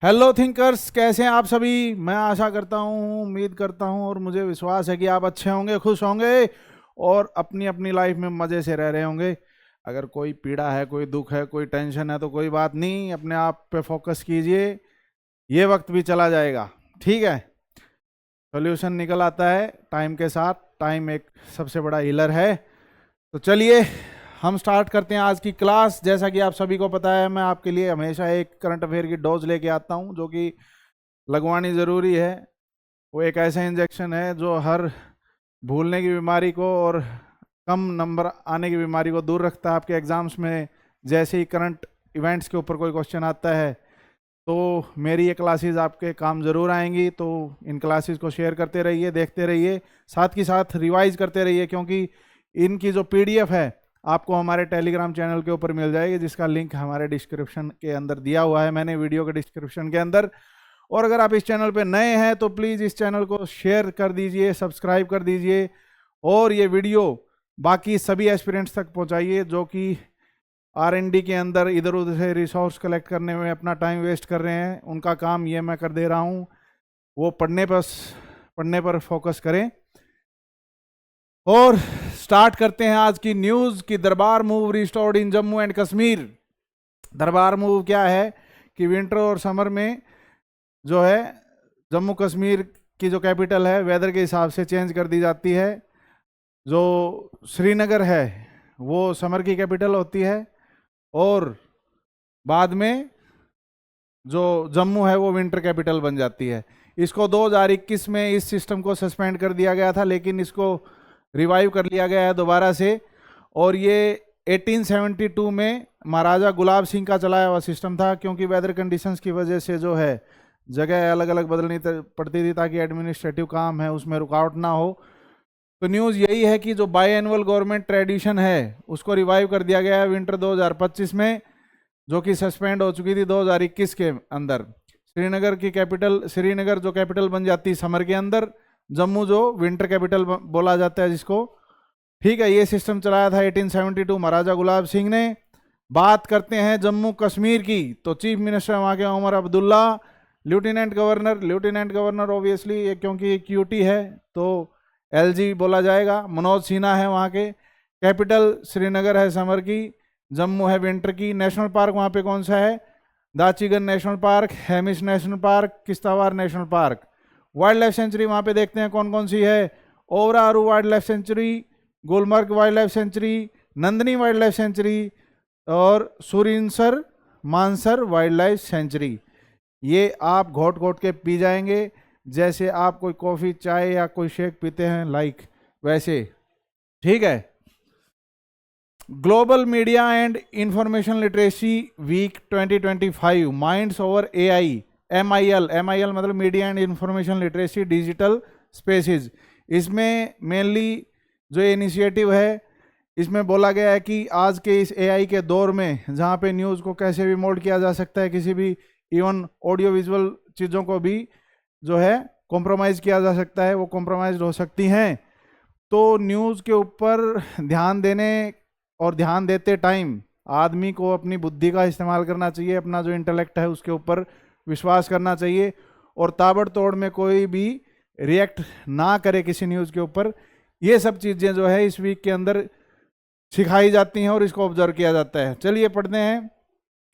Hello thinkers, कैसे हैं आप सभी। मैं आशा करता हूँ, उम्मीद करता हूँ और मुझे विश्वास है कि आप अच्छे होंगे, खुश होंगे और अपनी अपनी लाइफ में मज़े से रह रहे होंगे। अगर कोई पीड़ा है, कोई दुख है, कोई टेंशन है तो कोई बात नहीं, अपने आप पे फोकस कीजिए। ये वक्त भी चला जाएगा, ठीक है। सोल्यूशन निकल आता है टाइम के साथ। टाइम एक सबसे बड़ा हीलर है। तो चलिए हम स्टार्ट करते हैं आज की क्लास। जैसा कि आप सभी को पता है, मैं आपके लिए हमेशा एक करंट अफेयर की डोज लेके आता हूं, जो कि लगवानी ज़रूरी है। वो एक ऐसा इंजेक्शन है जो हर भूलने की बीमारी को और कम नंबर आने की बीमारी को दूर रखता है आपके एग्जाम्स में। जैसे ही करंट इवेंट्स के ऊपर कोई क्वेश्चन आता है तो मेरी ये क्लासेस आपके काम ज़रूर आएंगी। तो इन क्लासेस को शेयर करते रहिए, देखते रहिए, साथ ही साथ रिवाइज करते रहिए, क्योंकि इनकी जो पीडीएफ है आपको हमारे टेलीग्राम चैनल के ऊपर मिल जाएगी, जिसका लिंक हमारे डिस्क्रिप्शन के अंदर दिया हुआ है मैंने, वीडियो के डिस्क्रिप्शन के अंदर। और अगर आप इस चैनल पे नए हैं तो प्लीज़ इस चैनल को शेयर कर दीजिए, सब्सक्राइब कर दीजिए और ये वीडियो बाकी सभी एस्पिरेंट्स तक पहुंचाइए जो कि R&D के अंदर इधर उधर से रिसोर्स कलेक्ट करने में अपना टाइम वेस्ट कर रहे हैं। उनका काम ये मैं कर दे रहा हूँ, वो पढ़ने पर फोकस करें। और स्टार्ट करते हैं आज की न्यूज़ की। दरबार move restored in Jammu and Kashmir. दरबार मूव क्या है कि विंटर और समर में जो है जम्मू कश्मीर की जो कैपिटल है वेदर के हिसाब से चेंज कर दी जाती है। जो श्रीनगर है वो समर की कैपिटल होती है और बाद में जो जम्मू है वो विंटर कैपिटल बन जाती है। इसको 2021 में इस सिस्टम को सस्पेंड कर दिया गया था, लेकिन इसको रिवाइव कर लिया गया है दोबारा से। और ये 1872 में महाराजा गुलाब सिंह का चलाया हुआ सिस्टम था, क्योंकि वेदर कंडीशंस की वजह से जो है जगह अलग अलग बदलनी पड़ती थी ताकि एडमिनिस्ट्रेटिव काम है उसमें रुकावट ना हो। तो न्यूज़ यही है कि जो बाई एनुअल गवर्नमेंट ट्रेडिशन है उसको रिवाइव कर दिया गया है विंटर 2025 में, जो कि सस्पेंड हो चुकी थी 2021 के अंदर। श्रीनगर जो कैपिटल बन जाती है समर के अंदर, जम्मू जो विंटर कैपिटल बोला जाता है जिसको, ठीक है। ये सिस्टम चलाया था 1872 महाराजा गुलाब सिंह ने। बात करते हैं जम्मू कश्मीर की, तो चीफ मिनिस्टर वहाँ के Omar Abdullah, lieutenant governor obviously क्योंकि क्यूटी है तो एलजी बोला जाएगा, मनोज सिन्हा है वहाँ के। कैपिटल श्रीनगर है समर की, जम्मू है विंटर की। नेशनल पार्क वहाँ पे कौन सा है? Dachigam national park, Hemis national park, Kishtwar national park. Wild life sanctuary वहाँ पे देखते हैं कौन कौन सी है। Overa Aru wild life sanctuary, Gulmarg wild life sanctuary, Nandini wild life sanctuary और Surinsar Mansar wild life sanctuary. ये आप घोट घोट के पी जाएंगे, जैसे आप कोई कॉफ़ी चाय या कोई शेक पीते हैं लाइक वैसे, ठीक है। Global media and information literacy week 2025 minds over AI, MIL मतलब media and information literacy digital spaces. इसमें मेनली जो इनिशिएटिव है इसमें बोला गया है कि आज के इस एआई के दौर में जहाँ पे न्यूज़ को कैसे भी मोल्ड किया जा सकता है, किसी भी इवन ऑडियो विजुअल चीज़ों को भी जो है कॉम्प्रोमाइज़ किया जा सकता है, वो कॉम्प्रोमाइज़ हो सकती हैं। तो न्यूज़ के ऊपर ध्यान देने और ध्यान देते टाइम आदमी को अपनी बुद्धि का इस्तेमाल करना चाहिए, अपना जो इंटेलेक्ट है उसके ऊपर विश्वास करना चाहिए और ताबड़तोड़ में कोई भी रिएक्ट ना करे किसी न्यूज़ के ऊपर। ये सब चीज़ें जो है इस वीक के अंदर सिखाई जाती हैं और इसको ऑब्जर्व किया जाता है। चलिए पढ़ते हैं।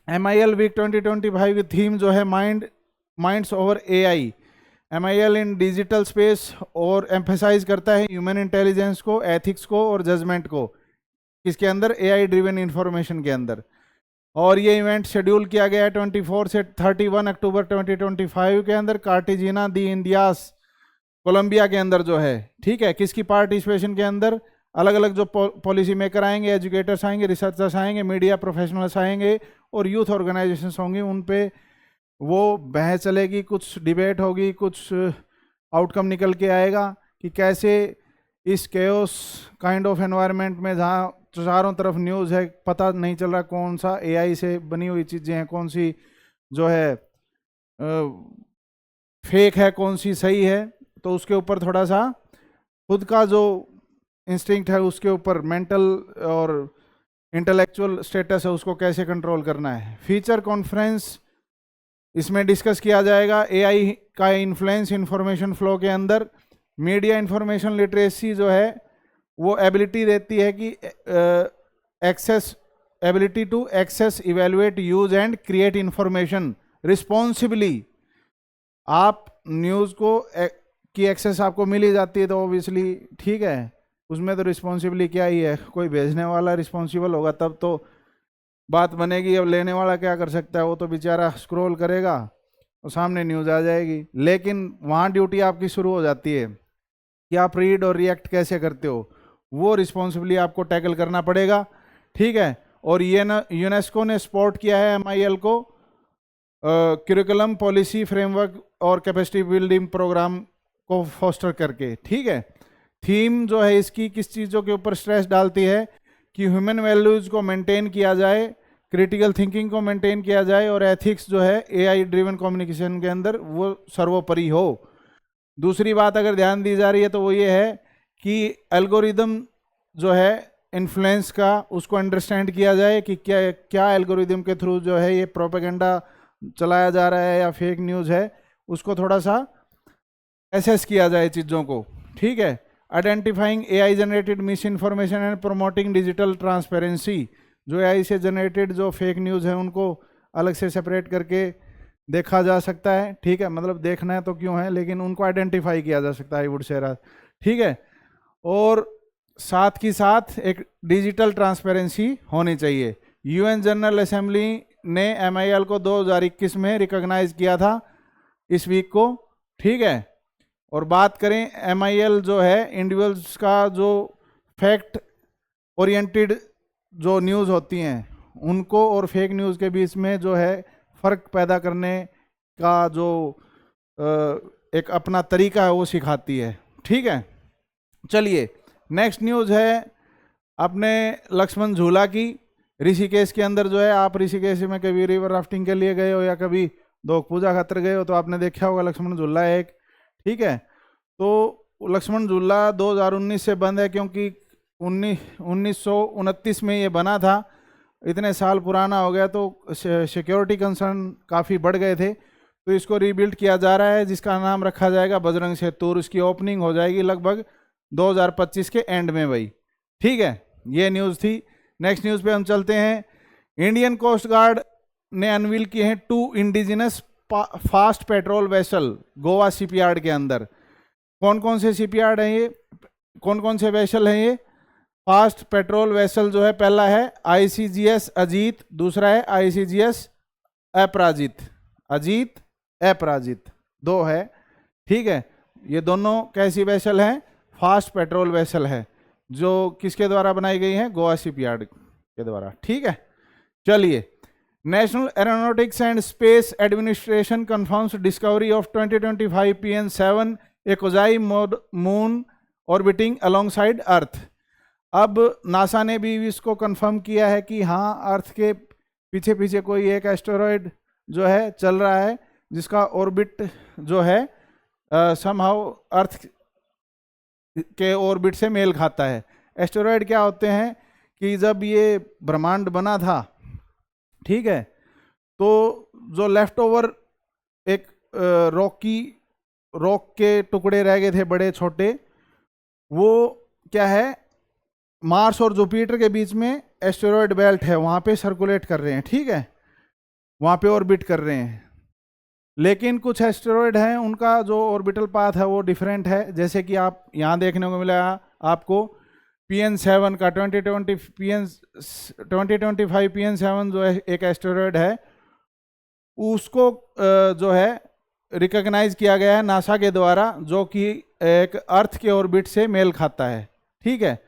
MIL वीक 2025 की थीम जो है माइंड्स ओवर एआई। MIL इन डिजिटल स्पेस और एम्फेसाइज करता है ह्यूमन इंटेलिजेंस को, एथिक्स को और जजमेंट को, इसके अंदर AI ड्रिवन इंफॉर्मेशन के अंदर। और ये इवेंट शेड्यूल किया गया है 24 से 31 अक्टूबर 2025 के अंदर कार्टिजिना दी इंडियास, कोलंबिया के अंदर जो है, ठीक है। किसकी पार्टिसिपेशन के अंदर? अलग अलग जो पॉलिसी मेकर आएंगे, एजुकेटर्स आएंगे, रिसर्चर्स आएंगे, मीडिया प्रोफेशनल्स आएंगे और यूथ ऑर्गेनाइजेशंस होंगी। उन पे वो बहस चलेगी, कुछ डिबेट होगी, कुछ आउटकम निकल के आएगा कि कैसे इस केओस काइंड ऑफ एनवायरनमेंट में जहाँ चारों तरफ न्यूज़ है, पता नहीं चल रहा कौन सा AI से बनी हुई चीज़ें हैं, कौन सी जो है फेक है, कौन सी सही है। तो उसके ऊपर थोड़ा सा खुद का जो इंस्टिंक्ट है उसके ऊपर, मेंटल और इंटेलेक्चुअल स्टेटस है उसको कैसे कंट्रोल करना है। फीचर कॉन्फ्रेंस इसमें डिस्कस किया जाएगा एआई का इन्फ्लुएंस इंफॉर्मेशन फ्लो के अंदर। मीडिया इंफॉर्मेशन लिटरेसी जो है वो एबिलिटी देती है कि access ability to access, evaluate, use and create information responsibly. आप न्यूज़ को की एक्सेस आपको मिल ही जाती है तो ऑब्वियसली ठीक है, उसमें तो रिस्पॉन्सिबली क्या ही है, कोई भेजने वाला रिस्पॉन्सिबल होगा तब तो बात बनेगी। अब लेने वाला क्या कर सकता है, वो तो बेचारा स्क्रॉल करेगा और सामने न्यूज़ आ जाएगी। लेकिन वहाँ ड्यूटी आपकी शुरू हो जाती है कि आप रीड और रिएक्ट कैसे करते हो, वो रिस्पॉन्सिबली आपको टैकल करना पड़ेगा, ठीक है। और ये ना यूनेस्को ने सपोर्ट किया है MIL को करिकुलम, पॉलिसी, फ्रेमवर्क और कैपेसिटी बिल्डिंग प्रोग्राम को फोस्टर करके, ठीक है। थीम जो है इसकी किस चीज़ों के ऊपर स्ट्रेस डालती है कि ह्यूमन वैल्यूज़ को मेंटेन किया जाए, क्रिटिकल थिंकिंग को मेंटेन किया जाए और एथिक्स जो है AI ड्रिवन कम्युनिकेशन के अंदर वो सर्वोपरि हो। दूसरी बात अगर ध्यान दी जा रही है तो वो ये है कि एल्गोरिदम जो है इन्फ्लुएंस का, उसको अंडरस्टैंड किया जाए कि क्या क्या एल्गोरिदम के थ्रू जो है ये प्रोपेगेंडा चलाया जा रहा है या फेक न्यूज़ है, उसको थोड़ा सा एसेस किया जाए चीज़ों को, ठीक है। Identifying AI generated miss information and promoting digital transparency. जो AI से जनरेटेड जो फेक न्यूज़ है उनको अलग से सेपरेट करके देखा जा सकता है, ठीक है। मतलब देखना है तो क्यों है, लेकिन उनको आइडेंटिफाई किया जा सकता है, आई वुड से, ठीक है। और साथ ही साथ एक डिजिटल ट्रांसपेरेंसी होनी चाहिए। UN जनरल असेंबली ने MIL को 2021 में रिकॉग्नाइज किया था इस वीक को, ठीक है। और बात करें MIL जो है इंडिविजुअल्स का जो फैक्ट ओरिएंटेड जो न्यूज़ होती हैं उनको और फेक न्यूज़ के बीच में जो है फ़र्क पैदा करने का जो एक अपना तरीका है वो सिखाती है, ठीक है। चलिए नेक्स्ट न्यूज़ है अपने लक्ष्मण झूला की। ऋषिकेश के अंदर जो है, आप ऋषिकेश में कभी रिवर राफ्टिंग के लिए गए हो या कभी दोग पूजा खातर गए हो तो आपने देखा होगा लक्ष्मण झूला है एक, ठीक है। तो लक्ष्मण झूला 2019 से बंद है क्योंकि 1929 में ये बना था, इतने साल पुराना हो गया तो सिक्योरिटी कंसर्न काफ़ी बढ़ गए थे, तो इसको रीबिल्ड किया जा रहा है जिसका नाम रखा जाएगा बजरंग सेतु। इसकी ओपनिंग हो जाएगी लगभग 2025 के एंड में भाई, ठीक है। ये न्यूज़ थी। नेक्स्ट न्यूज़ पे हम चलते हैं। इंडियन कोस्ट गार्ड ने अनवील किए हैं 2 indigenous fast patrol vessel Goa shipyard के अंदर। कौन कौन से शिपयार्ड हैं ये, कौन कौन से वेसल हैं ये फास्ट पेट्रोल वेसल जो है? पहला है ICGS अजीत, दूसरा है ICGS अपराजित। अजीत अपराजित 2 है, ठीक है। ये दोनों कैसी वेसल हैं? फास्ट पेट्रोल वेसल है जो किसके द्वारा बनाई गई है? गोवा शिपयार्ड के द्वारा, ठीक है। चलिए, National Aeronautics and Space Administration confirms discovery of 2025 PN7 a quasi moon orbiting alongside earth. अब नासा ने भी इसको कंफर्म किया है कि हाँ, अर्थ के पीछे पीछे कोई एक एस्टेरॉयड जो है चल रहा है जिसका ऑर्बिट जो है समहाउ अर्थ के ऑर्बिट से मेल खाता है। एस्टेरॉयड क्या होते हैं कि जब ये ब्रह्मांड बना था, ठीक है, तो जो लेफ्ट ओवर एक रॉक के टुकड़े रह गए थे बड़े छोटे, वो क्या है, मार्स और जुपिटर के बीच में एस्टेरॉयड बेल्ट है, वहाँ पे सर्कुलेट कर रहे हैं, ठीक है, वहाँ पे ऑर्बिट कर रहे हैं। लेकिन कुछ एस्टेरॉयड हैं उनका जो ऑर्बिटल पाथ है वो डिफरेंट है, जैसे कि आप यहाँ देखने को मिला आपको PN7 का 2025 PN7 जो है एक एस्टेरॉयड है, उसको जो है रिकॉग्नाइज किया गया है नासा के द्वारा, जो कि एक अर्थ के ऑर्बिट से मेल खाता है, ठीक है।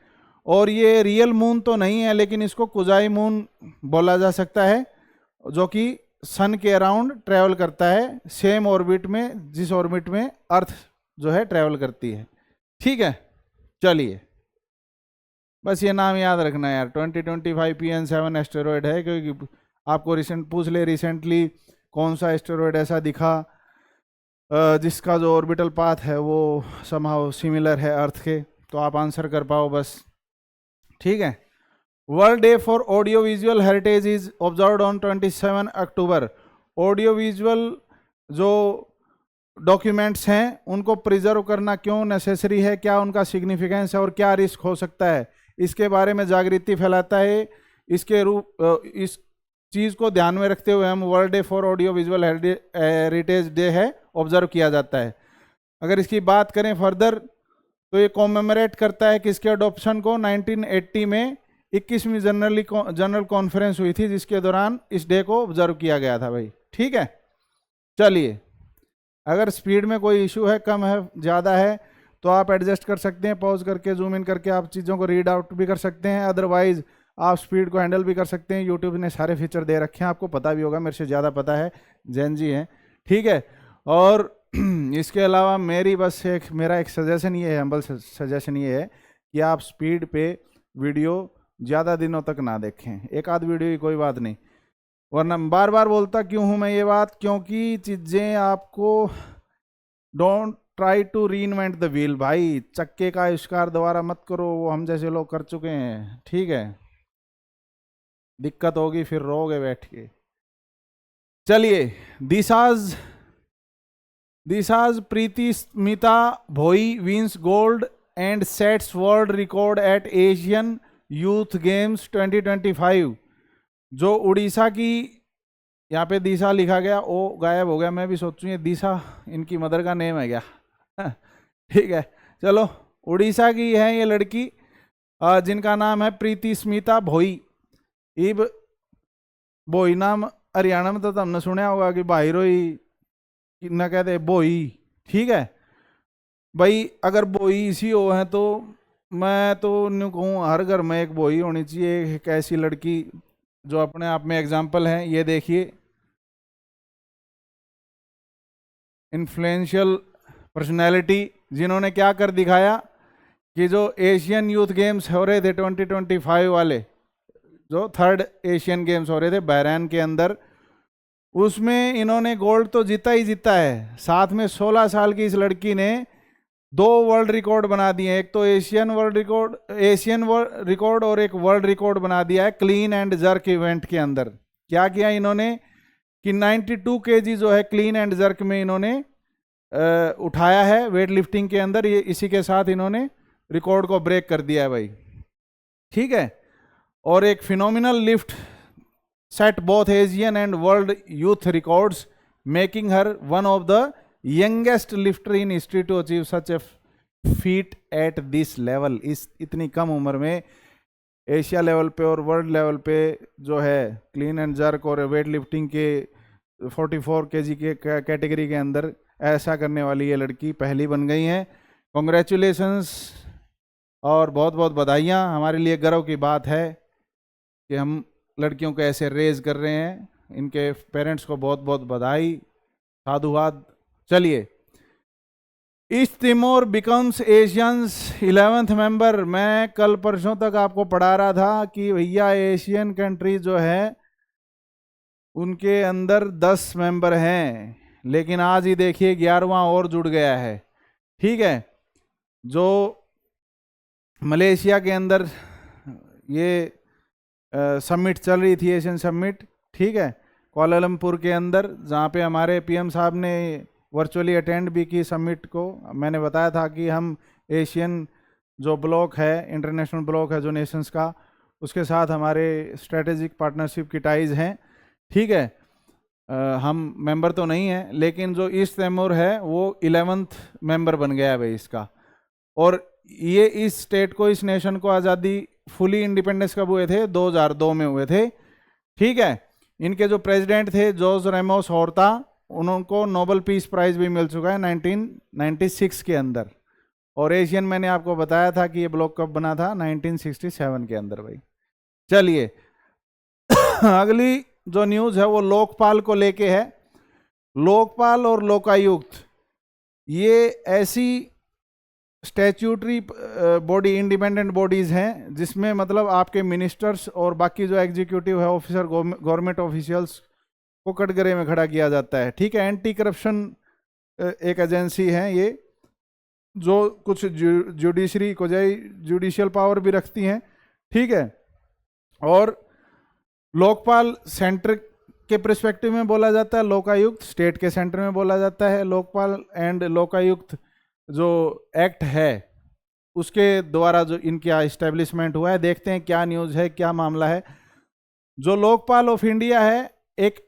और ये रियल मून तो नहीं है, लेकिन इसको कुजाई मून बोला जा सकता है, जो कि सन के अराउंड ट्रैवल करता है, सेम ऑर्बिट में जिस ऑर्बिट में अर्थ जो है ट्रैवल करती है, ठीक है। चलिए, बस ये नाम याद रखना यार, 2025 PN7 एस्टेरॉयड है, क्योंकि आपको पूछ ले रिसेंटली कौन सा एस्टेरॉयड ऐसा दिखा जिसका जो ऑर्बिटल पाथ है वो समहाउ सिमिलर है अर्थ के, तो आप आंसर कर पाओ बस, ठीक है। World day for audio visual heritage is observed on 27 October. Audio visual जो डॉक्यूमेंट्स हैं उनको प्रिजर्व करना क्यों नेसेसरी है, क्या उनका सिग्निफिकेंस है और क्या रिस्क हो सकता है, इसके बारे में जागृति फैलाता है। इस चीज़ को ध्यान में रखते हुए हम world day for audio visual heritage day है ऑब्जर्व किया जाता है। अगर इसकी बात करें फर्दर तो ये कॉमेमोरेट करता है कि इसके अडॉप्शन को 1980 में 21वीं जनरल कॉन्फ्रेंस हुई थी, जिसके दौरान इस डे को ऑब्जर्व किया गया था भाई। ठीक है, चलिए, अगर स्पीड में कोई इशू है, कम है, ज़्यादा है, तो आप एडजस्ट कर सकते हैं, पॉज करके जूम इन करके आप चीज़ों को रीड आउट भी कर सकते हैं। अदरवाइज आप स्पीड को हैंडल भी कर सकते हैं। यूट्यूब ने सारे फीचर दे रखे हैं, आपको पता भी होगा, मेरे से ज़्यादा पता है, जैन जी हैं। ठीक है, और इसके अलावा मेरा एक सजेशन ये है, हम्बल सजेशन ये है कि आप स्पीड पे वीडियो ज़्यादा दिनों तक ना देखें। एक आध वीडियो की कोई बात नहीं, वरना बार बार बोलता क्यों हूँ मैं ये बात, क्योंकि चीज़ें आपको don't try to reinvent the wheel भाई। चक्के का आविष्कार दोबारा मत करो, वो हम जैसे लोग कर चुके हैं। ठीक है, दिक्कत होगी, फिर रोगे बैठ के। चलिए, दिशाज Preeti Smita Bhoi wins gold and sets world record at Asian Youth Games 2025। जो उड़ीसा की, यहाँ पे दिशा लिखा गया, ओ गायब हो गया, मैं भी सोचूं ये दिशा इनकी मदर का नेम है क्या? ठीक है, चलो, उड़ीसा की है ये लड़की, जिनका नाम है प्रीति स्मिता भोई। इब भोई नाम हरियाणा में तो तुमने सुना होगा कि भाईरोई ना कहते भोई। ठीक है भाई, अगर भोई इसी हो है तो मैं तो न्यू कहूँ हर घर में एक भोई होनी चाहिए, एक ऐसी लड़की जो अपने आप में एग्जाम्पल है। ये देखिए, इन्फ्लुएंशियल पर्सनैलिटी, जिन्होंने क्या कर दिखाया कि जो एशियन यूथ गेम्स हो रहे थे 2025 वाले, जो थर्ड एशियन गेम्स हो रहे थे बहरैन के अंदर, उसमें इन्होंने गोल्ड तो जीता ही जीता है, साथ में 16 साल की इस लड़की ने 2 वर्ल्ड रिकॉर्ड बना दिए। एक तो एशियन रिकॉर्ड और एक वर्ल्ड रिकॉर्ड बना दिया है क्लीन एंड जर्क इवेंट के अंदर। क्या किया इन्होंने कि 92 केजी जो है क्लीन एंड जर्क में इन्होंने उठाया है वेट लिफ्टिंग के अंदर। ये इसी के साथ इन्होंने रिकॉर्ड को ब्रेक कर दिया है भाई। ठीक है, और एक phenomenal lift set both Asian and world youth records, making her one of the youngest lifter in history to achieve such a feat at this level। इतनी कम उम्र में एशिया लेवल पे और वर्ल्ड लेवल पे जो है क्लीन एंड जर्क और weight lifting के 44 केजी के कैटेगरी के अंदर ऐसा करने वाली ये लड़की पहली बन गई हैं। कॉन्ग्रेचुलेशंस और बहुत बहुत बधाइयाँ। हमारे लिए गर्व की बात है कि हम लड़कियों को ऐसे रेज कर रहे हैं। इनके पेरेंट्स को बहुत बहुत बधाई, साधुवाद। चलिए, east Timor becomes Asians 11th member. मैं कल परसों तक आपको पढ़ा रहा था कि भैया एशियन कंट्री जो है उनके अंदर 10 मेंबर हैं, लेकिन आज ही देखिए 11वां और जुड़ गया है। ठीक है, जो मलेशिया के अंदर ये समिट चल रही थी, एशियन समिट, ठीक है, कोलालमपुर के अंदर, जहाँ पे हमारे पीएम साहब ने वर्चुअली अटेंड भी की समिट को। मैंने बताया था कि हम एशियन जो ब्लॉक है, इंटरनेशनल ब्लॉक है जो नेशंस का, उसके साथ हमारे स्ट्रेटेजिक पार्टनरशिप की टाइज हैं। ठीक है, हम मेंबर तो नहीं हैं, लेकिन जो ईस्ट तिमोर है वो 11th मेंबर बन गया है भाई इसका। और ये इस स्टेट को, इस नेशन को आज़ादी फुली इंडिपेंडेंस कब हुए थे? 2002 में हुए थे। ठीक है, इनके जो प्रेसिडेंट थे जोस रेमोस होर्ता, उनको नोबेल पीस प्राइज भी मिल चुका है 1996 के अंदर। और एशियन मैंने आपको बताया था कि ये ब्लॉक कब बना था, 1967 के अंदर भाई। चलिए अगली जो न्यूज़ है वो लोकपाल को लेके है। लोकपाल और लोकायुक्त ये ऐसी स्टैट्यूटरी बॉडी, इंडिपेंडेंट बॉडीज हैं जिसमें मतलब आपके मिनिस्टर्स और बाकी जो एग्जीक्यूटिव है ऑफिसर, गवर्नमेंट ऑफिशियल्स को कटघरे में खड़ा किया जाता है। ठीक है, एंटी करप्शन एक एजेंसी है ये, जो कुछ जुडिशरी को जुडिशियल पावर भी रखती हैं। ठीक है, और लोकपाल सेंटर के पर्सपेक्टिव में बोला जाता है लोकायुक्त, स्टेट के सेंटर में बोला जाता है लोकपाल। एंड लोकायुक्त जो एक्ट है उसके द्वारा जो इनका इस्टेब्लिशमेंट हुआ है, देखते हैं क्या न्यूज़ है, क्या मामला है। जो लोकपाल ऑफ इंडिया है एक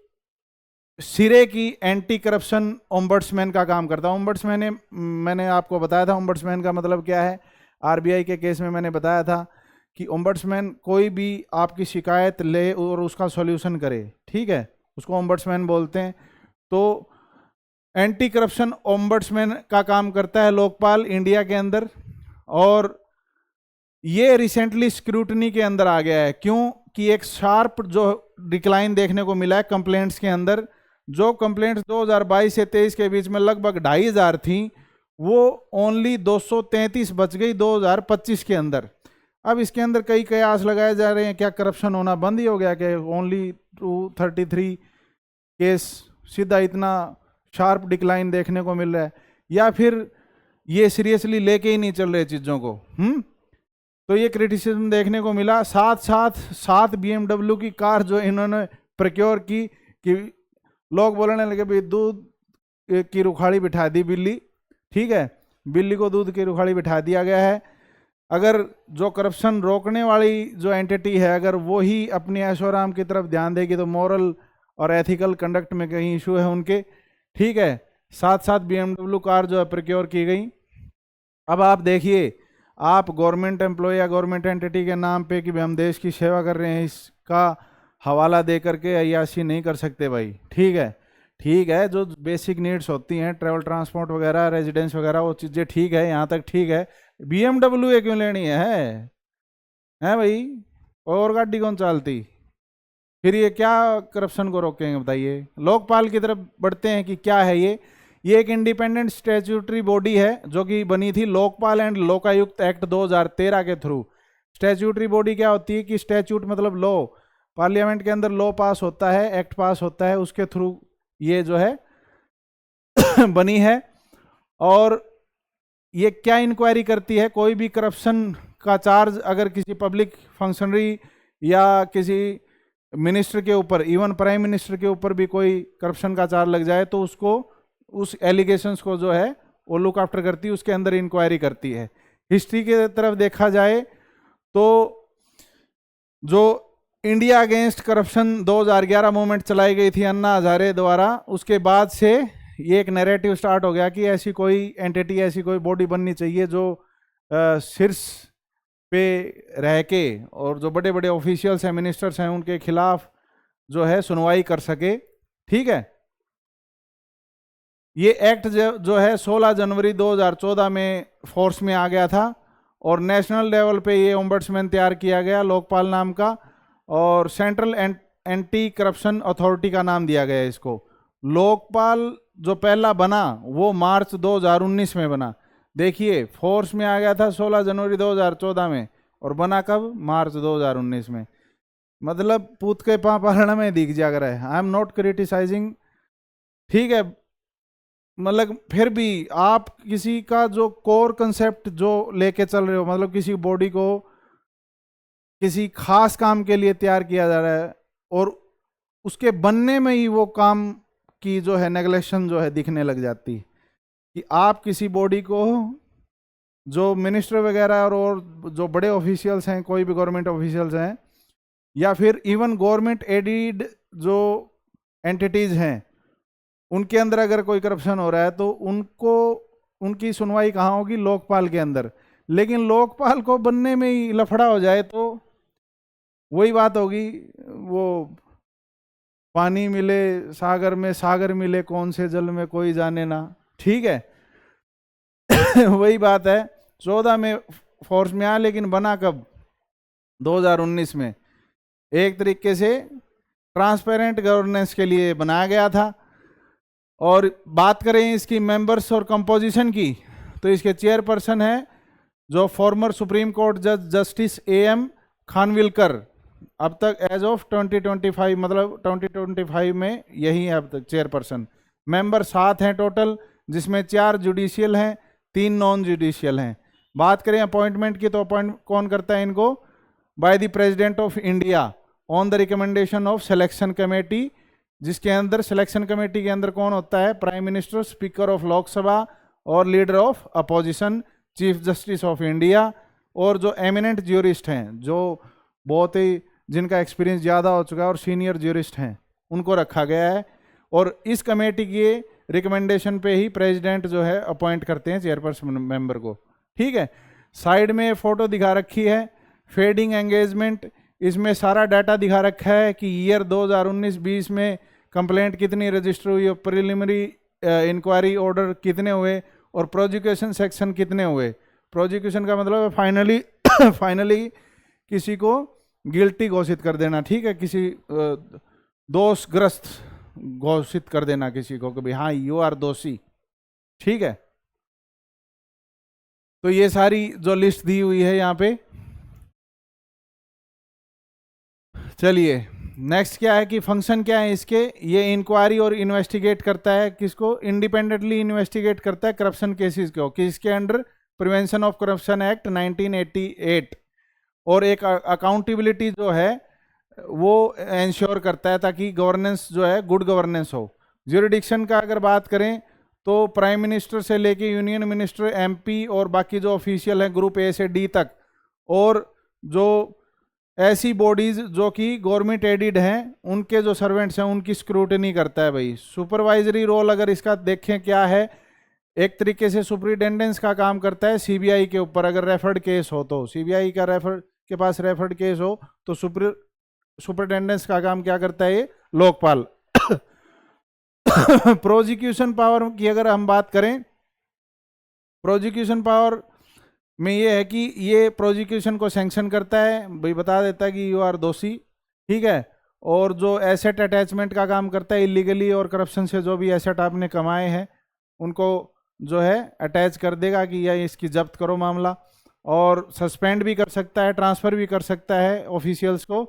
सिरे की एंटी करप्शन ओम्बड्समैन का काम करता है। ओम्बड्समैन मैंने आपको बताया था ओम्बड्समैन का मतलब क्या है। आरबीआई के केस में मैंने बताया था कि ओम्बड्समैन कोई भी आपकी शिकायत ले और उसका सॉल्यूशन करे, ठीक है, उसको ओम्बड्समैन बोलते हैं। तो एंटी करप्शन ओम्बड्समैन का काम करता है लोकपाल इंडिया के अंदर, और ये रिसेंटली स्क्रूटनी के अंदर आ गया है। क्यों कि एक शार्प जो डिक्लाइन देखने को मिला है कंप्लेंट्स के अंदर। जो कंप्लेंट्स 2022 से 23 के बीच में लगभग 2500 थी, वो ओनली 233 बच गई 2025 के अंदर। अब इसके अंदर कई कयास लगाए जा रहे हैं, क्या करप्शन होना बंद ही हो गया कि ओनली 233 केस सीधा इतना शार्प डिक्लाइन देखने को मिल रहा है, या फिर ये सीरियसली लेके ही नहीं चल रहे चीज़ों को। तो ये क्रिटिसिज्म देखने को मिला। साथ BMW की कार जो इन्होंने प्रोक्योर की कि लोग बोलने लगे भाई दूध की रुखाड़ी बिठा दी बिल्ली, ठीक है, बिल्ली को दूध की रुखाड़ी बिठा दिया गया है। अगर जो करप्शन रोकने वाली जो एंटिटी है अगर वो ही अपनी ऐशोआराम की तरफ ध्यान देगी तो मॉरल और एथिकल कंडक्ट में कहीं इशू है उनके, ठीक है। साथ BMW कार जो है प्रोक्योर की गई। अब आप देखिए, आप गवर्नमेंट एम्प्लॉय या गवर्नमेंट एंटिटी के नाम पे कि हम देश की सेवा कर रहे हैं, इसका हवाला दे करके अय्याशी नहीं कर सकते भाई, ठीक है। ठीक है, जो बेसिक नीड्स होती हैं, ट्रैवल ट्रांसपोर्ट वगैरह, रेजिडेंस वगैरह, वो चीज़ें ठीक है, यहाँ तक ठीक है। BMW क्यों लेनी है भाई, और गाड़ी कौन चालती? फिर ये क्या करप्शन को रोकेंगे बताइए। लोकपाल की तरफ बढ़ते हैं कि क्या है ये एक इंडिपेंडेंट स्टैट्यूटरी बॉडी है जो कि बनी थी लोकपाल एंड लोकायुक्त एक्ट 2013 के थ्रू। स्टैट्यूटरी बॉडी क्या होती है कि स्टैट्यूट मतलब लॉ, पार्लियामेंट के अंदर लॉ पास होता है, एक्ट पास होता है, उसके थ्रू ये जो है बनी है। और ये क्या इंक्वायरी करती है, कोई भी करप्शन का चार्ज अगर किसी पब्लिक फंक्शनरी या किसी मिनिस्टर के ऊपर, इवन प्राइम मिनिस्टर के ऊपर भी कोई करप्शन का चार्ज लग जाए तो उसको, उस एलिगेशंस को जो है वो लुक आफ्टर करती है, उसके अंदर इंक्वायरी करती है। हिस्ट्री की तरफ देखा जाए तो जो इंडिया अगेंस्ट करप्शन 2011 मूवमेंट चलाई गई थी अन्ना हजारे द्वारा, उसके बाद से ये एक नैरेटिव स्टार्ट हो गया कि ऐसी कोई एंटिटी, ऐसी कोई बॉडी बननी चाहिए जो शीर्ष पे रह के और जो बड़े बड़े ऑफिशियल्स हैं, मिनिस्टर्स हैं, उनके खिलाफ जो है सुनवाई कर सके, ठीक है। ये एक्ट जो है 16 जनवरी 2014 में फोर्स में आ गया था और नेशनल लेवल पे ये ओम्बड्समैन तैयार किया गया लोकपाल नाम का, और सेंट्रल एंटी करप्शन अथॉरिटी का नाम दिया गया इसको। लोकपाल जो पहला बना वो मार्च 2019 में बना। देखिए, फोर्स में आ गया था 16 जनवरी 2014 में और बना कब? मार्च 2019 में। मतलब पूत के पापड़ में दिख जा रहा है। आई एम नॉट क्रिटिसाइजिंग, ठीक है, मतलब फिर भी आप किसी का जो कोर कंसेप्ट जो लेके चल रहे हो, मतलब किसी बॉडी को किसी खास काम के लिए तैयार किया जा रहा है और उसके बनने में ही वो काम की जो है नेगलेक्शन जो है दिखने लग जाती है कि आप किसी बॉडी को, जो मिनिस्टर वगैरह और जो बड़े ऑफिशियल्स हैं, कोई भी गवर्नमेंट ऑफिशियल्स हैं, या फिर इवन गवर्नमेंट एडिड जो एंटिटीज हैं, उनके अंदर अगर कोई करप्शन हो रहा है तो उनको, उनकी सुनवाई कहाँ होगी? लोकपाल के अंदर। लेकिन लोकपाल को बनने में ही लफड़ा हो जाए तो वही बात होगी, वो पानी मिले सागर में, सागर मिले कौन से जल में कोई जाने ना, ठीक है। वही बात है। 14 में फोर्स में आया, लेकिन बना कब? 2019 में। एक तरीके से ट्रांसपेरेंट गवर्नेंस के लिए बनाया गया था। और बात करें इसकी मेंबर्स और कंपोजिशन की, तो इसके चेयरपर्सन है जो फॉर्मर सुप्रीम कोर्ट जज जस्टिस AM खानविलकर, अब तक एज ऑफ 2025, मतलब 2025 में यही है अब तक चेयरपर्सन। मेंबर 7 हैं टोटल, जिसमें 4 जुडिशियल हैं, 3 नॉन जुडिशियल हैं। बात करें अपॉइंटमेंट की, तो अपॉइंट कौन करता है इनको? By the president of India on the recommendation of selection committee जिसके अंदर सिलेक्शन कमेटी के अंदर कौन होता है? Prime minister, speaker of Lok Sabha और leader of opposition, chief justice of India, और जो एमिनेंट ज्यूरिस्ट हैं, जो बहुत ही जिनका एक्सपीरियंस ज़्यादा हो चुका है और सीनियर ज्यूरिस्ट हैं, उनको रखा गया है। और इस कमेटी के रिकमेंडेशन पे ही प्रेसिडेंट जो है अपॉइंट करते हैं चेयरपर्सन मेंबर को। ठीक है, साइड में फोटो दिखा रखी है, फेडिंग एंगेजमेंट, इसमें सारा डाटा दिखा रखा है कि ईयर 2019-20 में कंप्लेंट कितनी रजिस्टर हुई, और प्रिलिमिनरी इंक्वायरी ऑर्डर कितने हुए, और प्रोसिक्यूशन सेक्शन कितने हुए। प्रोसिक्यूशन का मतलब है फाइनली फाइनली किसी को गिल्टी घोषित कर देना। ठीक है, किसी दोषग्रस्त घोषित कर देना किसी को कि भाई हाँ यू आर दोषी। ठीक है, तो ये सारी जो लिस्ट दी हुई है यहाँ पे। चलिए नेक्स्ट क्या है कि फंक्शन क्या है इसके? ये इंक्वायरी और इन्वेस्टिगेट करता है, किसको? इंडिपेंडेंटली इन्वेस्टिगेट करता है करप्शन केसेस को, किसके under? Prevention of corruption act 1988। और एक अकाउंटेबिलिटी जो है वो इंश्योर करता है ताकि गवर्नेंस जो है गुड गवर्नेंस हो। ज्यूरिडिक्शन का अगर बात करें तो प्राइम मिनिस्टर से लेके यूनियन मिनिस्टर, एमपी और बाकी जो ऑफिशियल हैं ग्रुप ए से डी तक, और जो ऐसी बॉडीज जो कि गवर्नमेंट एडिड हैं उनके जो सर्वेंट्स हैं उनकी स्क्रूटनी करता है। भाई सुपरवाइजरी रोल अगर इसका देखें क्या है, एक तरीके से सुपरिटेंडेंस का काम करता है सीबीआई के ऊपर। अगर रेफर्ड केस हो तो सीबीआई का के पास रेफर्ड केस हो तो सुपरिटेंडेंस का काम क्या करता है? ये लोकपाल। प्रोसिक्यूशन पावर की अगर हम बात करें, प्रोसिक्यूशन पावर में ये है कि ये प्रोसिक्यूशन को सैंक्शन करता है, भाई बता देता है कि यू आर दोषी। ठीक है, और जो एसेट अटैचमेंट का काम करता है, इलीगली और करप्शन से जो भी एसेट आपने कमाए हैं उनको जो है अटैच कर देगा कि या इसकी जब्त करो मामला, और सस्पेंड भी कर सकता है, ट्रांसफ़र भी कर सकता है ऑफिशियल्स को।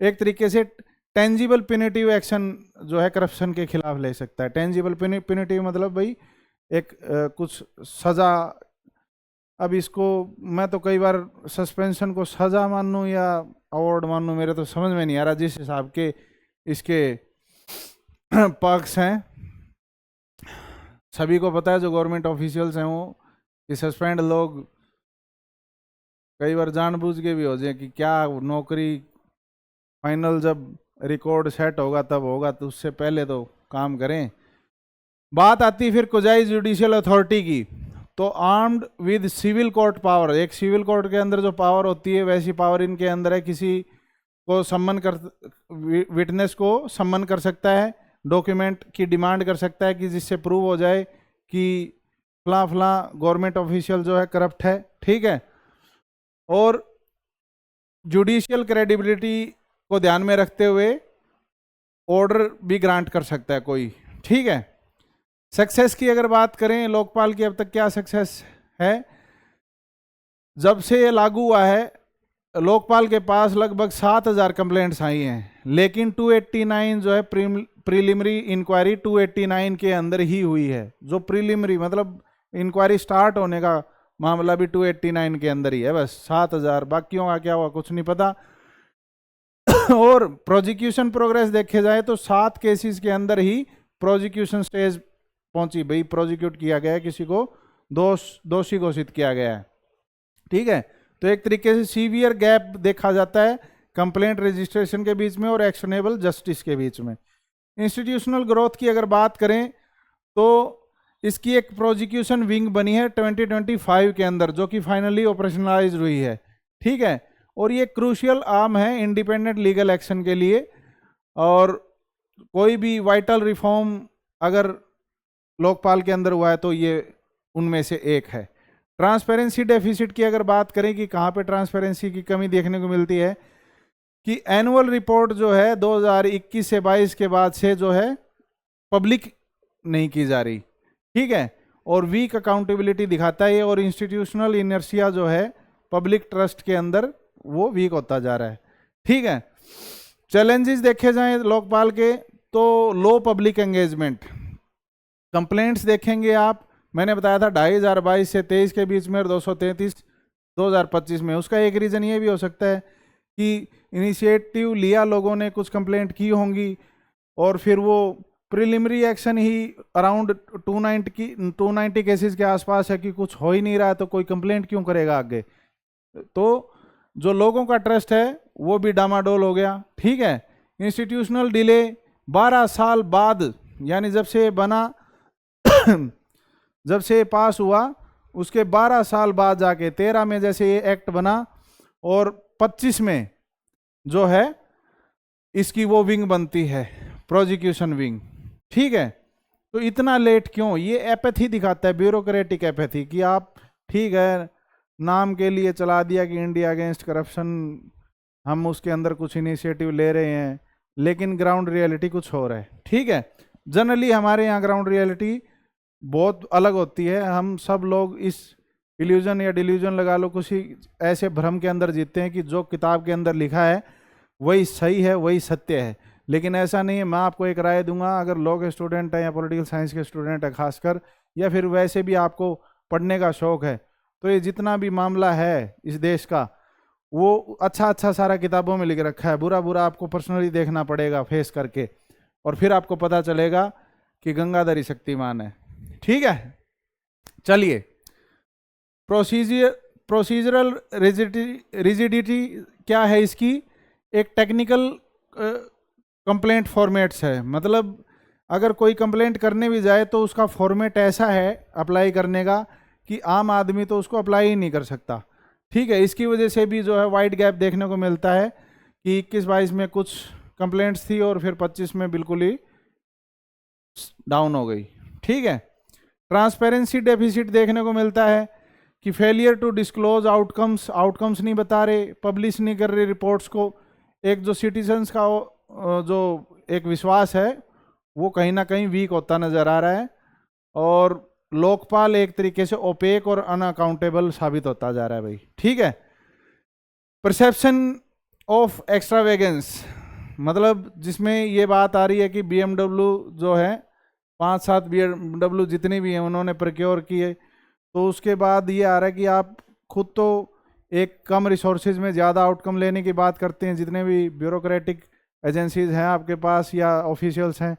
एक तरीके से टेंजिबल पिनिटिव एक्शन जो है करप्शन के खिलाफ ले सकता है। टेंजिबल पिनिटिव मतलब भाई एक कुछ सज़ा। अब इसको मैं तो कई बार सस्पेंशन को सज़ा मानूं या अवार्ड मानूं, मेरे तो समझ में नहीं आ रहा। जिस हिसाब के इसके पक्ष हैं, सभी को पता है जो गवर्नमेंट ऑफिशियल्स हैं वो कि सस्पेंड लोग कई बार जानबूझ के भी हो जाए कि क्या नौकरी फाइनल जब रिकॉर्ड सेट होगा तब होगा, तो उससे पहले तो काम करें। बात आती फिर कोजाई जुडिशियल अथॉरिटी की, तो armed with civil court power, एक सिविल कोर्ट के अंदर जो पावर होती है वैसी पावर इनके अंदर है। किसी को सम्मन कर, विटनेस को सम्मन कर सकता है, डॉक्यूमेंट की डिमांड कर सकता है कि जिससे प्रूव हो जाए कि फला फला गवर्नमेंट ऑफिशियल जो है करप्ट है। ठीक है, और जुडिशियल क्रेडिबिलिटी को ध्यान में रखते हुए ऑर्डर भी ग्रांट कर सकता है कोई। ठीक है, सक्सेस की अगर बात करें लोकपाल की अब तक क्या सक्सेस है? जब से ये लागू हुआ है लोकपाल के पास लगभग 7,000 कंप्लेंट्स आई हैं, लेकिन 289 जो है प्रीलिमिनरी इंक्वायरी 289 के अंदर ही हुई है। जो प्रीलिमिनरी मतलब इंक्वायरी स्टार्ट होने का मामला भी 289 के अंदर ही है, बस 7,000। बाकियों का क्या हुआ कुछ नहीं पता। और प्रोसिक्यूशन प्रोग्रेस देखे जाए तो 7 केसेस के अंदर ही प्रोसिक्यूशन स्टेज पहुंची, भाई प्रोसिक्यूट किया गया है, किसी को दोषी घोषित किया गया है। ठीक है, तो एक तरीके से सीवियर गैप देखा जाता है कंप्लेंट रजिस्ट्रेशन के बीच में और एक्शनेबल जस्टिस के बीच में। इंस्टीट्यूशनल ग्रोथ की अगर बात करें तो इसकी एक प्रोसिक्यूशन विंग बनी है 2025 के अंदर, जो कि फाइनली ऑपरेशनलाइज हुई है। ठीक है, और ये क्रूशियल आर्म है इंडिपेंडेंट लीगल एक्शन के लिए, और कोई भी वाइटल रिफॉर्म अगर लोकपाल के अंदर हुआ है तो ये उनमें से एक है। ट्रांसपेरेंसी डेफिसिट की अगर बात करें कि कहाँ पे ट्रांसपेरेंसी की कमी देखने को मिलती है, कि एनुअल रिपोर्ट जो है 2021 से 22 के बाद से जो है पब्लिक नहीं की जा रही। ठीक है, और वीक अकाउंटेबिलिटी दिखाता है ये, और इंस्टीट्यूशनल इनर्शिया जो है पब्लिक ट्रस्ट के अंदर वो वीक होता जा रहा है। ठीक है, चैलेंजेस देखे जाएं लोकपाल के तो लो पब्लिक एंगेजमेंट। कंप्लेंट्स देखेंगे आप, मैंने बताया था 2022 से 23 के बीच में और 233 2025 में। उसका एक रीज़न ये भी हो सकता है कि इनिशिएटिव लिया लोगों ने, कुछ कंप्लेंट की होंगी, और फिर वो प्रिलिमिनरी एक्शन ही अराउंड 290 केसेस के आसपास है कि कुछ हो ही नहीं रहा है, तो कोई कंप्लेंट क्यों करेगा आगे। तो जो लोगों का ट्रस्ट है वो भी डामाडोल हो गया। ठीक है, इंस्टीट्यूशनल डिले 12 साल बाद, यानी जब से बना जब से पास हुआ उसके 12 साल बाद जाके 13 में जैसे ये एक्ट बना और 25 में जो है इसकी वो विंग बनती है, प्रोसिक्यूशन विंग। ठीक है, तो इतना लेट क्यों? ये एपैथी दिखाता है, ब्यूरोक्रेटिक एपैथी, कि आप ठीक है नाम के लिए चला दिया कि इंडिया अगेंस्ट करप्शन, हम उसके अंदर कुछ इनिशिएटिव ले रहे हैं, लेकिन ग्राउंड रियलिटी कुछ हो रहा है। ठीक है, जनरली हमारे यहाँ ग्राउंड रियलिटी बहुत अलग होती है। हम सब लोग इस इल्यूजन या डिल्यूजन लगा लो, कुछ ही ऐसे भ्रम के अंदर जीते हैं कि जो किताब के अंदर लिखा है वही सही है, वही सत्य है, लेकिन ऐसा नहीं है। मैं आपको एक राय दूंगा, अगर लॉ के स्टूडेंट हैं या पॉलिटिकल साइंस के स्टूडेंट हैं खासकर, या फिर वैसे भी आपको पढ़ने का शौक है, तो ये जितना भी मामला है इस देश का वो अच्छा अच्छा सारा किताबों में लिख रखा है, बुरा बुरा आपको पर्सनली देखना पड़ेगा फेस करके, और फिर आपको पता चलेगा कि गंगाधर ही शक्तिमान है। ठीक है, चलिए, प्रोसीजरल रिजिडिटी क्या है इसकी? एक टेक्निकल कंप्लेंट फॉर्मेट्स है, मतलब अगर कोई कंप्लेंट करने भी जाए तो उसका फॉर्मेट ऐसा है अप्लाई करने का कि आम आदमी तो उसको अप्लाई ही नहीं कर सकता। ठीक है, इसकी वजह से भी जो है वाइड गैप देखने को मिलता है कि 21-22 में कुछ कंप्लेंट्स थी और फिर 25 में बिल्कुल ही डाउन हो गई। ठीक है, ट्रांसपेरेंसी डेफिसिट देखने को मिलता है कि फेलियर टू डिस्क्लोज आउटकम्स नहीं बता रहे, पब्लिश नहीं कर रहे रिपोर्ट्स को। एक जो सिटीजन्स का जो एक विश्वास है वो कहीं ना कहीं वीक होता नजर आ रहा है, और लोकपाल एक तरीके से ओपेक और अनअकाउंटेबल साबित होता जा रहा है भाई। ठीक है, परसेप्शन ऑफ एक्स्ट्रावेगेंस, मतलब जिसमें ये बात आ रही है कि BMW जो है 5-7 BMW जितनी भी हैं उन्होंने प्रोक्योर किए, तो उसके बाद ये आ रहा है कि आप खुद तो एक कम रिसोर्सेज में ज़्यादा आउटकम लेने की बात करते हैं। जितने भी ब्यूरोक्रेटिक एजेंसीज हैं आपके पास या ऑफिशियल्स हैं,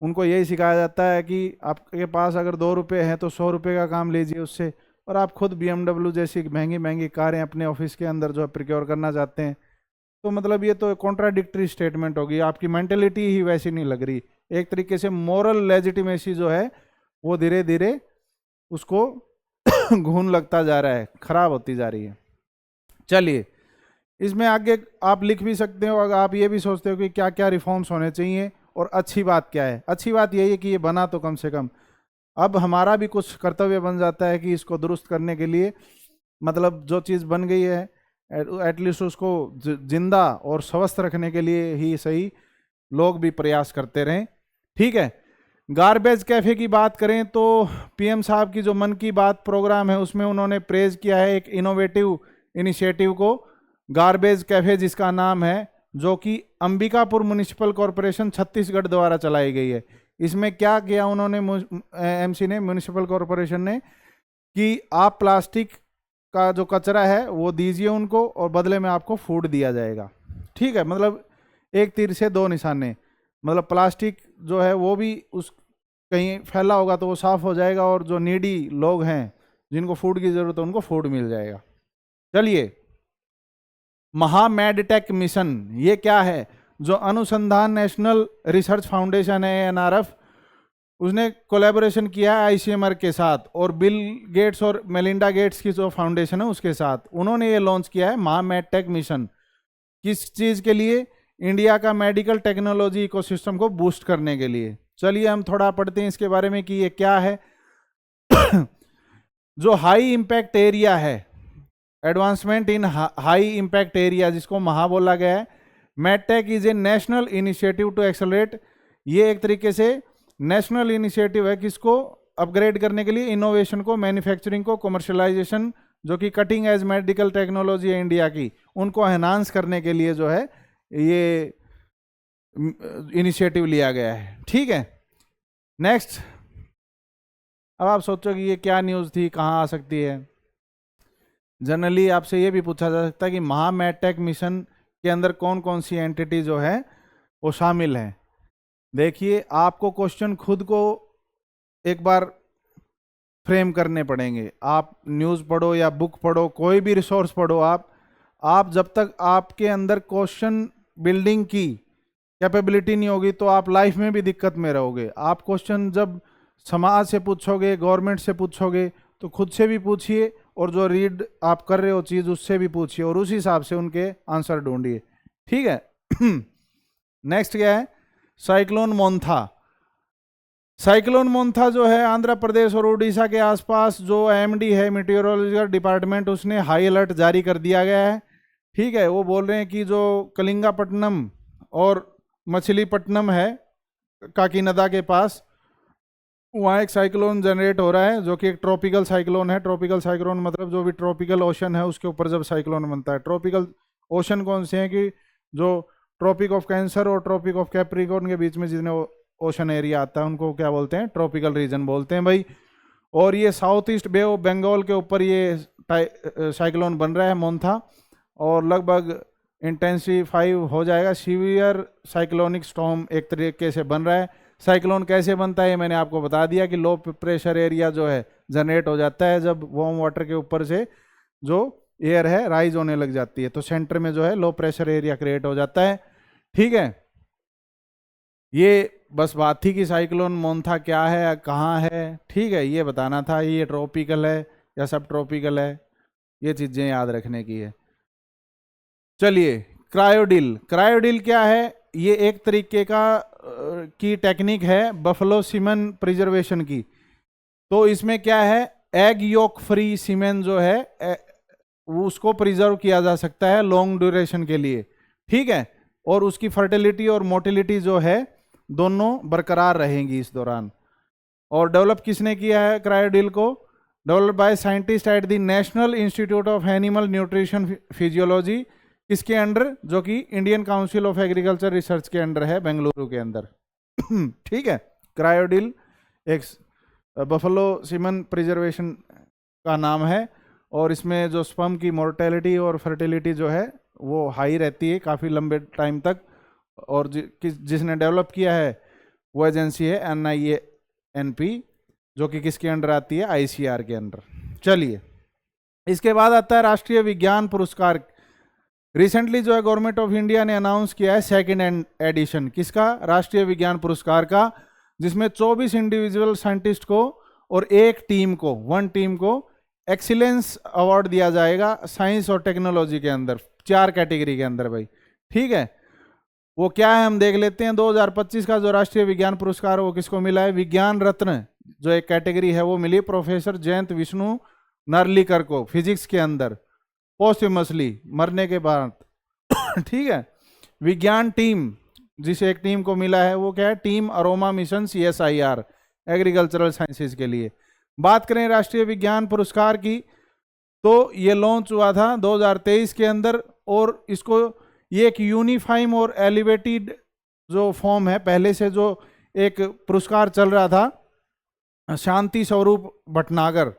उनको यही सिखाया जाता है कि आपके पास अगर 2 रुपये हैं तो 100 रुपये का काम लीजिए उससे, और आप खुद BMW जैसी महंगी महंगी कारें अपने ऑफिस के अंदर जो है प्रोक्योर करना चाहते हैं। तो मतलब ये तो कॉन्ट्राडिक्टरी स्टेटमेंट होगी, आपकी मेंटेलिटी ही वैसी नहीं लग रही। एक तरीके से मोरल लेजिटिमेसी जो है वो धीरे धीरे उसको घून लगता जा रहा है, खराब होती जा रही है। चलिए, इसमें आगे आप लिख भी सकते हो, अगर आप ये भी सोचते हो कि क्या क्या रिफॉर्म्स होने चाहिए और अच्छी बात क्या है। अच्छी बात यही है कि ये बना तो कम से कम, अब हमारा भी कुछ कर्तव्य बन जाता है कि इसको दुरुस्त करने के लिए, मतलब जो चीज़ बन गई है एटलीस्ट उसको जिंदा और स्वस्थ रखने के लिए ही सही लोग भी प्रयास करते रहें। ठीक है, गार्बेज कैफे की बात करें तो PM साहब की जो मन की बात प्रोग्राम है उसमें उन्होंने प्रेज किया है एक इनोवेटिव इनिशिएटिव को, गार्बेज कैफे जिसका नाम है, जो कि अंबिकापुर म्युनिसिपल कॉरपोरेशन छत्तीसगढ़ द्वारा चलाई गई है। इसमें क्या किया उन्होंने MC ने, म्युनिसिपल कॉरपोरेशन ने, कि आप प्लास्टिक का जो कचरा है वो दीजिए उनको और बदले में आपको फूड दिया जाएगा। ठीक है, मतलब एक तीर से दो निशाने, मतलब प्लास्टिक जो है वो भी उस कहीं फैला होगा तो वो साफ हो जाएगा, और जो नीडी लोग हैं जिनको फूड की जरूरत है उनको फूड मिल जाएगा। चलिए, महामेडटेक मिशन, ये क्या है? जो अनुसंधान नेशनल रिसर्च फाउंडेशन है NRF, उसने कोलैबोरेशन किया है ICMR के साथ और बिल गेट्स और मेलिंडा गेट्स की जो फाउंडेशन है उसके साथ। उन्होंने ये लॉन्च किया है महामेडटेक मिशन। किस चीज़ के लिए? इंडिया का मेडिकल टेक्नोलॉजी इकोसिस्टम को बूस्ट करने के लिए। चलिए हम थोड़ा पढ़ते हैं इसके बारे में कि ये क्या है। जो हाई इम्पैक्ट एरिया है, advancement in high impact area, जिसको महा बोला गया है, MedTech is a national initiative to accelerate. ये एक तरीके से नेशनल इनिशिएटिव है किसको अपग्रेड करने के लिए, इनोवेशन को, मैन्युफैक्चरिंग को, कमर्शलाइजेशन, जो कि कटिंग एज मेडिकल टेक्नोलॉजी है इंडिया की, उनको एनहांस करने के लिए जो है ये इनिशिएटिव लिया गया है। ठीक है, नेक्स्ट। अब आप सोचो कि ये क्या न्यूज़ थी, कहाँ आ सकती है। जनरली आपसे ये भी पूछा जा सकता है कि महामेडटेक मिशन के अंदर कौन कौन सी एंटिटी जो है वो शामिल है। देखिए, आपको क्वेश्चन खुद को एक बार फ्रेम करने पड़ेंगे। आप न्यूज़ पढ़ो या बुक पढ़ो, कोई भी रिसोर्स पढ़ो, आप जब तक आपके अंदर क्वेश्चन बिल्डिंग की कैपेबिलिटी नहीं होगी तो आप लाइफ में भी दिक्कत में रहोगे। आप क्वेश्चन जब समाज से पूछोगे, गवर्नमेंट से पूछोगे, तो खुद से भी पूछिए, और जो रीड आप कर रहे हो चीज़ उससे भी पूछिए, और उस हिसाब से उनके आंसर ढूंढिए। ठीक है। नेक्स्ट क्या है? साइक्लोन मोंथा। साइक्लोन मोंथा जो है आंध्र प्रदेश और उड़ीसा के आसपास, जो एमडी है मीटियोरोलॉजिकल डिपार्टमेंट, उसने हाई अलर्ट जारी कर दिया गया है। ठीक है, वो बोल रहे हैं कि जो कलिंगापट्टनम और मछलीपट्टनम है काकीनदा के पास, वहाँ एक साइक्लोन जनरेट हो रहा है, जो कि एक ट्रॉपिकल साइक्लोन है। ट्रॉपिकल साइक्लोन मतलब जो भी ट्रॉपिकल ओशन है उसके ऊपर जब साइक्लोन बनता है। ट्रॉपिकल ओशन कौन से हैं? कि जो ट्रॉपिक ऑफ कैंसर और ट्रॉपिक ऑफ कैप्रिकॉर्न के बीच में जितने ओशन एरिया आता है उनको क्या बोलते हैं? ट्रॉपिकल रीजन बोलते हैं भाई। और ये south east bay of Bengal के ऊपर ये साइक्लोन बन रहा है मोंथा, और लगभग इंटेंसिफाई हो जाएगा। सीवियर साइक्लोनिक स्टॉर्म एक तरीके से बन रहा है। साइक्लोन कैसे बनता है ये मैंने आपको बता दिया कि लो प्रेशर एरिया जो है जनरेट हो जाता है जब वार्म वाटर के ऊपर से जो एयर है राइज होने लग जाती है, तो सेंटर में जो है लो प्रेशर एरिया क्रिएट हो जाता है। ठीक है, ये बस बात थी कि साइक्लोन मोंथा क्या है, कहाँ है। ठीक है, ये बताना था, ये ट्रॉपिकल है या सब ट्रॉपिकल है, ये चीज़ें याद रखने की है। चलिए, क्रायोडिल। क्रायोडिल क्या है? ये एक तरीके का की टेक्निक है बफलो सीमेन प्रिजर्वेशन की। तो इसमें क्या है? एग योक फ्री सीमेन जो है उसको प्रिजर्व किया जा सकता है लॉन्ग ड्यूरेशन के लिए। ठीक है, और उसकी फर्टिलिटी और मोटिलिटी जो है दोनों बरकरार रहेंगी इस दौरान। और डेवलप किसने किया है क्रायोडिल को? Develop by scientist at the national institute of animal nutrition physiology, इसके अंडर, जो कि Indian council of agriculture research के अंडर है, बेंगलुरु के अंदर। ठीक है, क्रायोडिल एक बफलो सीमन प्रिजर्वेशन का नाम है, और इसमें जो स्पर्म की मोर्टेलिटी और फर्टिलिटी जो है वो हाई रहती है काफ़ी लंबे टाइम तक। और जिसने डेवलप किया है वो एजेंसी है NIANP, जो कि किसके अंडर आती है? ICR के अंडर। चलिए, इसके बाद आता है राष्ट्रीय विज्ञान पुरस्कार। रिसेंटली जो है गवर्नमेंट ऑफ इंडिया ने अनाउंस किया है सेकंड एडिशन किसका? राष्ट्रीय विज्ञान पुरस्कार का, जिसमें 24 इंडिविजुअल साइंटिस्ट को और एक टीम को, वन टीम को एक्सीलेंस अवार्ड दिया जाएगा साइंस और टेक्नोलॉजी के अंदर, 4 कैटेगरी के अंदर भाई। ठीक है, वो क्या है हम देख लेते हैं। 2025 का जो राष्ट्रीय विज्ञान पुरस्कार वो किसको मिला है? विज्ञान रत्न जो एक कैटेगरी है वो मिली प्रोफेसर जयंत विष्णु नार्लिकर को, फिजिक्स के अंदर, पोस्टमसली, मरने के बाद। ठीक है, विज्ञान टीम जिसे एक टीम को मिला है वो क्या है? Team aroma mission CSIR, agricultural sciences के लिए। बात करें राष्ट्रीय विज्ञान पुरस्कार की, तो ये लॉन्च हुआ था 2023 के अंदर, और इसको ये एक यूनिफाइम और एलिवेटेड जो फॉर्म है, पहले से जो एक पुरस्कार चल रहा था शांति स्वरूप भटनागर।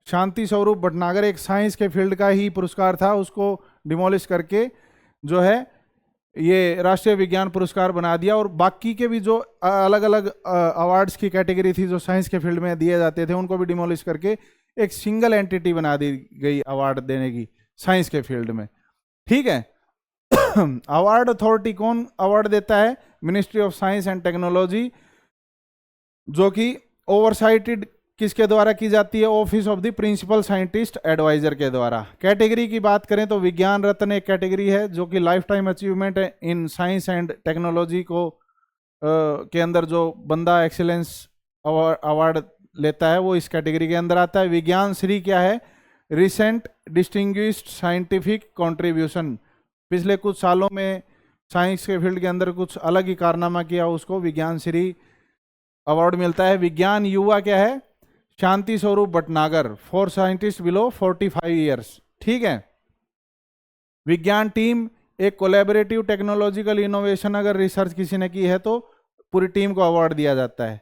शांति स्वरूप भटनागर एक साइंस के फील्ड का ही पुरस्कार था, उसको डिमोलिश करके जो है ये राष्ट्रीय विज्ञान पुरस्कार बना दिया। और बाकी के भी जो अलग अलग अवार्ड्स की कैटेगरी थी जो साइंस के फील्ड में दिए जाते थे उनको भी डिमोलिश करके एक सिंगल एंटिटी बना दी गई अवार्ड देने की साइंस के फील्ड में। ठीक है, अवार्ड अथॉरिटी कौन अवार्ड देता है? Ministry of science and technology, जो कि ओवरसाइटेड किसके द्वारा की जाती है? Office of the principal scientist adviser के द्वारा। कैटेगरी की बात करें तो विज्ञान रत्न एक कैटेगरी है जो कि लाइफ टाइम अचीवमेंट है इन साइंस एंड टेक्नोलॉजी को के अंदर जो बंदा एक्सीलेंस अवार्ड लेता है वो इस कैटेगरी के अंदर आता है। विज्ञान श्री क्या है? रिसेंट डिस्टिंग्विश्ड साइंटिफिक कॉन्ट्रीब्यूशन, पिछले कुछ सालों में साइंस के फील्ड के अंदर कुछ अलग ही कारनामा किया उसको विज्ञान श्री अवार्ड मिलता है। विज्ञान युवा क्या है? Shanti Swarup Bhatnagar, for scientist below 45 years. ठीक है, विज्ञान टीम एक कोलैबोरेटिव टेक्नोलॉजिकल इनोवेशन, अगर रिसर्च किसी ने की है तो पूरी टीम को अवार्ड दिया जाता है।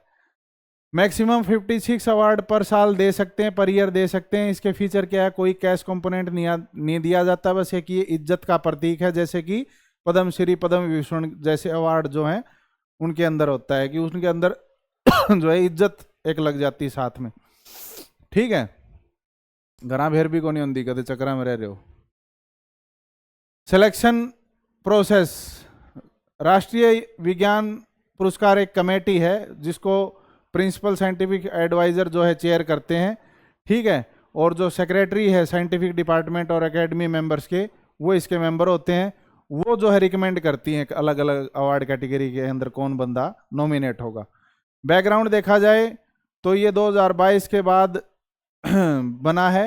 मैक्सिमम 56 अवार्ड पर साल दे सकते हैं, पर ईयर दे सकते हैं। इसके फीचर क्या है? कोई कैश कंपोनेंट नहीं दिया जाता, बस एक ये इज्जत का प्रतीक है, जैसे कि पद्म श्री, पद्म विभूषण जैसे अवार्ड जो हैं उनके अंदर होता है कि उनके अंदर जो है इज्जत एक लग जाती है साथ में, ठीक है। घरा भेर भी को नहीं होती, कदे चक्रा में रह रहे हो। सिलेक्शन प्रोसेस, राष्ट्रीय विज्ञान पुरस्कार एक कमेटी है जिसको प्रिंसिपल साइंटिफिक एडवाइजर जो है चेयर करते हैं, ठीक है। और जो सेक्रेटरी है साइंटिफिक डिपार्टमेंट और एकेडमी मेंबर्स के, वो इसके मेंबर होते हैं। वो जो है रिकमेंड करती हैं अलग अलग अवार्ड कैटेगरी के अंदर कौन बंदा नॉमिनेट होगा। बैकग्राउंड देखा जाए तो ये 2022 के बाद बना है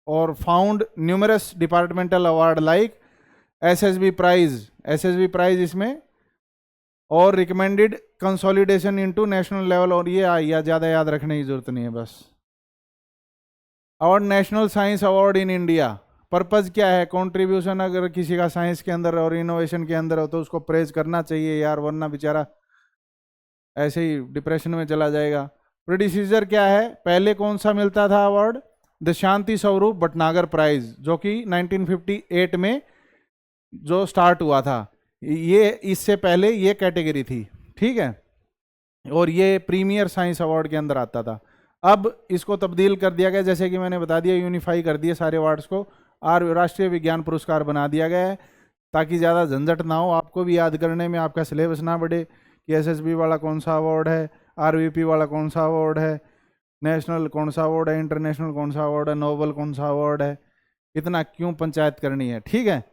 और found numerous departmental award like SSB prize इसमें, और recommended consolidation into national level. और ये ज़्यादा याद रखने की जरूरत नहीं है बस। Award national science award in India, purpose क्या है? कंट्रीब्यूशन अगर किसी का साइंस के अंदर और इनोवेशन के अंदर हो तो उसको प्रेज करना चाहिए यार, वरना बेचारा ऐसे ही डिप्रेशन में चला जाएगा। प्रोड्यूसर क्या है? पहले कौन सा मिलता था award? The Shanti Swarup Bhatnagar prize, जो कि 1958 में जो स्टार्ट हुआ था। ये इससे पहले ये कैटेगरी थी, ठीक है, और ये प्रीमियर साइंस अवार्ड के अंदर आता था। अब इसको तब्दील कर दिया गया, जैसे कि मैंने बता दिया, यूनिफाई कर दिए सारे अवार्ड्स को और राष्ट्रीय विज्ञान पुरस्कार बना दिया गया है, ताकि ज़्यादा झंझट ना हो, आपको भी याद करने में आपका सिलेबस ना बढ़े कि एसएसबी वाला कौन सा अवार्ड है, आरवीपी वाला कौन सा अवार्ड है, नेशनल कौन सा अवार्ड है, इंटरनेशनल कौन सा अवार्ड है, नोबल कौन सा अवार्ड है, इतना क्यों पंचायत करनी है, ठीक है।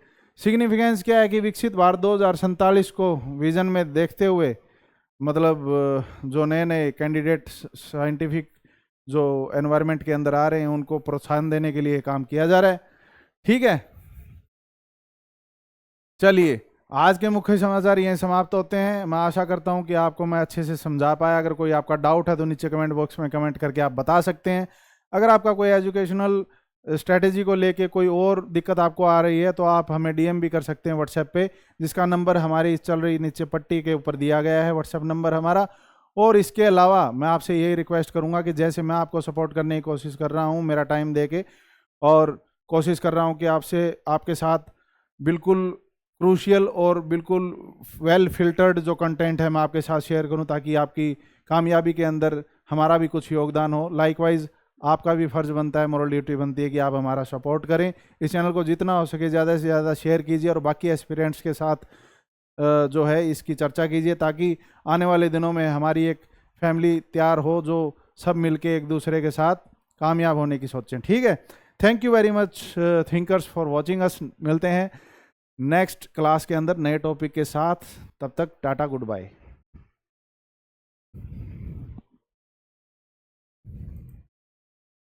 सिग्निफिकेंस क्या है कि विकसित भारत 2047 को विजन में देखते हुए, मतलब जो नए नए कैंडिडेट साइंटिफिक जो एनवायरनमेंट के अंदर आ रहे हैं उनको प्रोत्साहन देने के लिए काम किया जा रहा है, ठीक है। चलिए, आज के मुख्य समाचार यहीं समाप्त होते हैं। मैं आशा करता हूं कि आपको मैं अच्छे से समझा पाया। अगर कोई आपका डाउट है तो नीचे कमेंट बॉक्स में कमेंट करके आप बता सकते हैं। अगर आपका कोई एजुकेशनल स्ट्रेटेजी को लेके कोई और दिक्कत आपको आ रही है तो आप हमें डीएम भी कर सकते हैं व्हाट्सएप पे, जिसका नंबर हमारी चल रही नीचे पट्टी के ऊपर दिया गया है, व्हाट्सएप नंबर हमारा। और इसके अलावा मैं आपसे यही रिक्वेस्ट करूंगा कि जैसे मैं आपको सपोर्ट करने की कोशिश कर रहा हूं, मेरा टाइम दे के, और कोशिश कर रहा हूं कि आपके साथ बिल्कुल क्रूशियल और बिल्कुल वेल फिल्टर्ड जो कंटेंट है मैं आपके साथ शेयर करूं, ताकि आपकी कामयाबी के अंदर हमारा भी कुछ योगदान हो। लाइकवाइज आपका भी फ़र्ज़ बनता है, मोरल ड्यूटी बनती है कि आप हमारा सपोर्ट करें। इस चैनल को जितना हो सके ज़्यादा से ज़्यादा शेयर कीजिए और बाकी एस्पिरेंट्स के साथ जो है इसकी चर्चा कीजिए, ताकि आने वाले दिनों में हमारी एक फैमिली तैयार हो जो सब मिलके एक दूसरे के साथ कामयाब होने की सोचें, ठीक है। Thank you very much thinkers for watching us. मिलते हैं नेक्स्ट क्लास के अंदर नए टॉपिक के साथ, तब तक टाटा, गुड बाय।